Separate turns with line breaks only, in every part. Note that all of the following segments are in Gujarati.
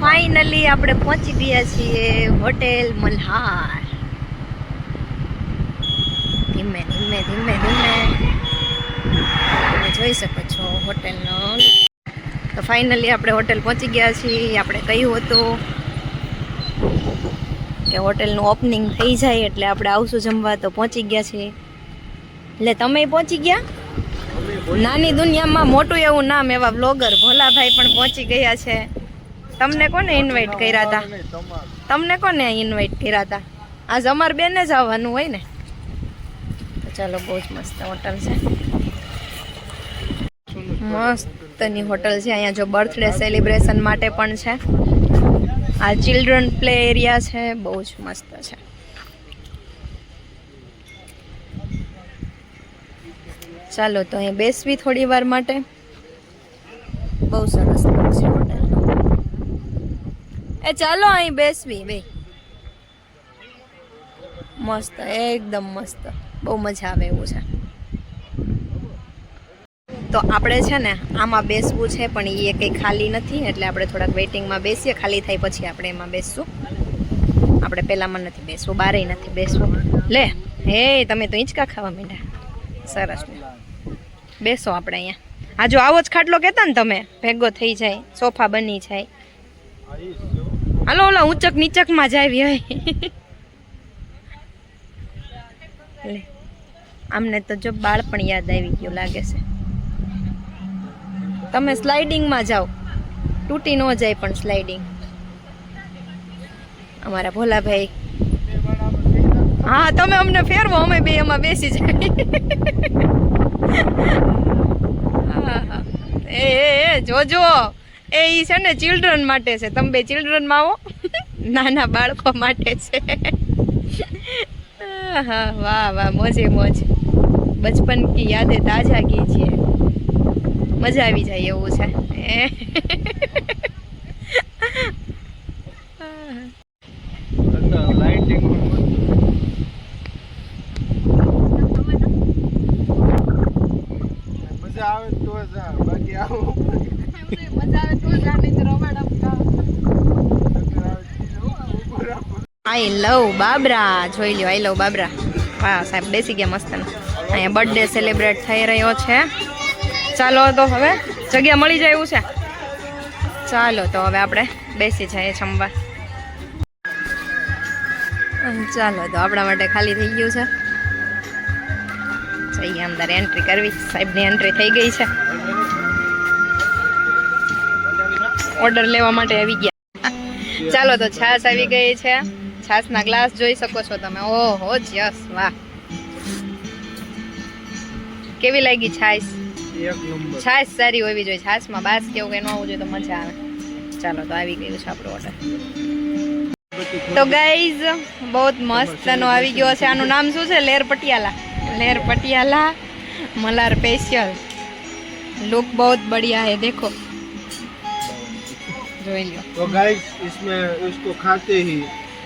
ફાઇનલી આપણે પહોંચી ગયા છીએ હોટેલ મલ્હાર. ધીમે ધીમે ધીમે ધીમે તમે જોઈ શકો છો હોટેલનો. તો ફાઇનલી આપણે હોટેલ પહોંચી ગયા છીએ. આપણે કહ્યું હતું કે હોટેલનું ઓપનિંગ થઈ જાય એટલે આપણે આવશું જમવા, તો પહોંચી ગયા છીએ. એટલે તમે પહોંચી ગયા? નાની દુનિયામાં મોટું એવું નામ એવા બ્લોગર ભોલાભાઈ પણ પહોંચી ગયા છે. તમને કોને ઇન્વાઇટ કર્યા હતા? તમને કોને ઇન્વાઇટ કર્યા હતા? આજ અમાર બેને જ આવવાનું હોય ને. તો ચાલો, બહુ જ મસ્ત હોટલ છે, મસ્તની હોટલ છે. અહીંયા જો બર્થડે સેલિબ્રેશન માટે પણ છે. આ ચિલ્ડ્રન પ્લે એરિયા છે, બહુ જ મસ્ત છે. ચાલો તો અહીં બેસવી થોડી વાર માટે. બહુ સરસ છે હોટલ. એ ચાલો અહીં બેસવી બે. મસ્ત, એકદમ મસ્ત, બહુ મજા આવે એવું છે. તો આપણે છે ને આમાં બેસવું છે, પણ એ કંઈ ખાલી નથી, એટલે આપણે થોડાક વેઇટિંગમાં બેસીએ. ખાલી થાય પછી આપણે એમાં બેસશું. આપણે પહેલાંમાં નથી બેસવું, બારે નથી બેસવું. લે હે, તમે તો હિંચકા ખાવા માંડ્યા. સરસ ને, બેસો આપણે અહીંયા. હા, જો આવો જ ખાટલો કહેતા ને તમે, ભેગો થઈ જાય, સોફા બની જાય. હાલો ઓલા ઊંચક નીચકમાં જ આવી હોય. લે, આમને તો જો બાળપણ યાદ આવી ગયું લાગે છે. તમે સ્લાઇડિંગમાં જાઓ, તૂટી ન જાય પણ સ્લાઇડિંગ. અમારા ભોલાભાઈ, હા તમે અમને ફેરવો, અમે બે એમાં બેસી જાય. એ જોજો, એ છે ને ચિલ્ડ્રન માટે છે. તમે બે ચિલ્ડ્રનમાં આવો, નાના બાળકો માટે છે. હા, વાહ વાહ, મોજે મોજ. બચપન કી યાદેं તાજા કીજીએ. મજા આવી જાય એવું છે. આઈ લવ બાબરા, જોઈ લ્યો, આઈ લવ બાબરા. વાહ સાહેબ, બેસી ગયા મસ્ત. અહીંયા બર્થડે સેલિબ્રેટ થઈ રહ્યો છે. ચાલો તો હવે જગ્યા મળી જાય એવું છે. ચાલો તો હવે આપણે બેસી જઈએ જમવા. ચાલો તો આપણા માટે ખાલી થઈ ગયું છે. જઈએ અંદર, એન્ટ્રી કરવી. સાહેબની એન્ટ્રી થઈ ગઈ છે. ઓર્ડર લેવા માટે આવી ગયા. ચાલો તો છાશ આવી ગઈ છે. છાશના ગ્લાસ જોઈ શકો છો તમે. ઓહો જસ, વાહ, કેવી લાગી છાશ? છાશ સારી હોવી જોઈએ. છાશમાં બાસ કેવું કઈ ન હોવું જોઈએ તો મજા આવે. ચાલો તો આવી ગયું છે આપણો ઓર્ડર. તો ગાઈઝ, બહુ મસ્તનો આવી ગયો છે. આનું નામ શું છે? લેર પટિયાલા. लेर पटियाला मलार स्पेशल लुक बहुत बढ़िया है, देखो જોઈ લ્યો.
तो गाइस इसमें इसको खाते ही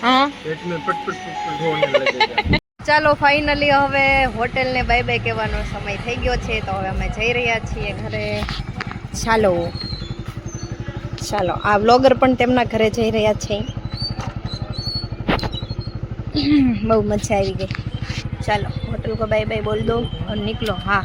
हाँ
पेट में पट पट पट पट होने लगेगा.
ચાલો ફાઇનલી હવે હોટેલ ને બાય બાય કહેવાનો સમય થઈ ગયો છે, તો હવે અમે જઈ રહ્યા છીએ ઘરે. ચાલો ચાલો, આ વ્લોગર પણ તેમના ઘરે જઈ રહ્યા છે. બહુ મજા આવી ગઈ. ચાલો હોટલ को बाय बाय बोल दो और निकलो. हाँ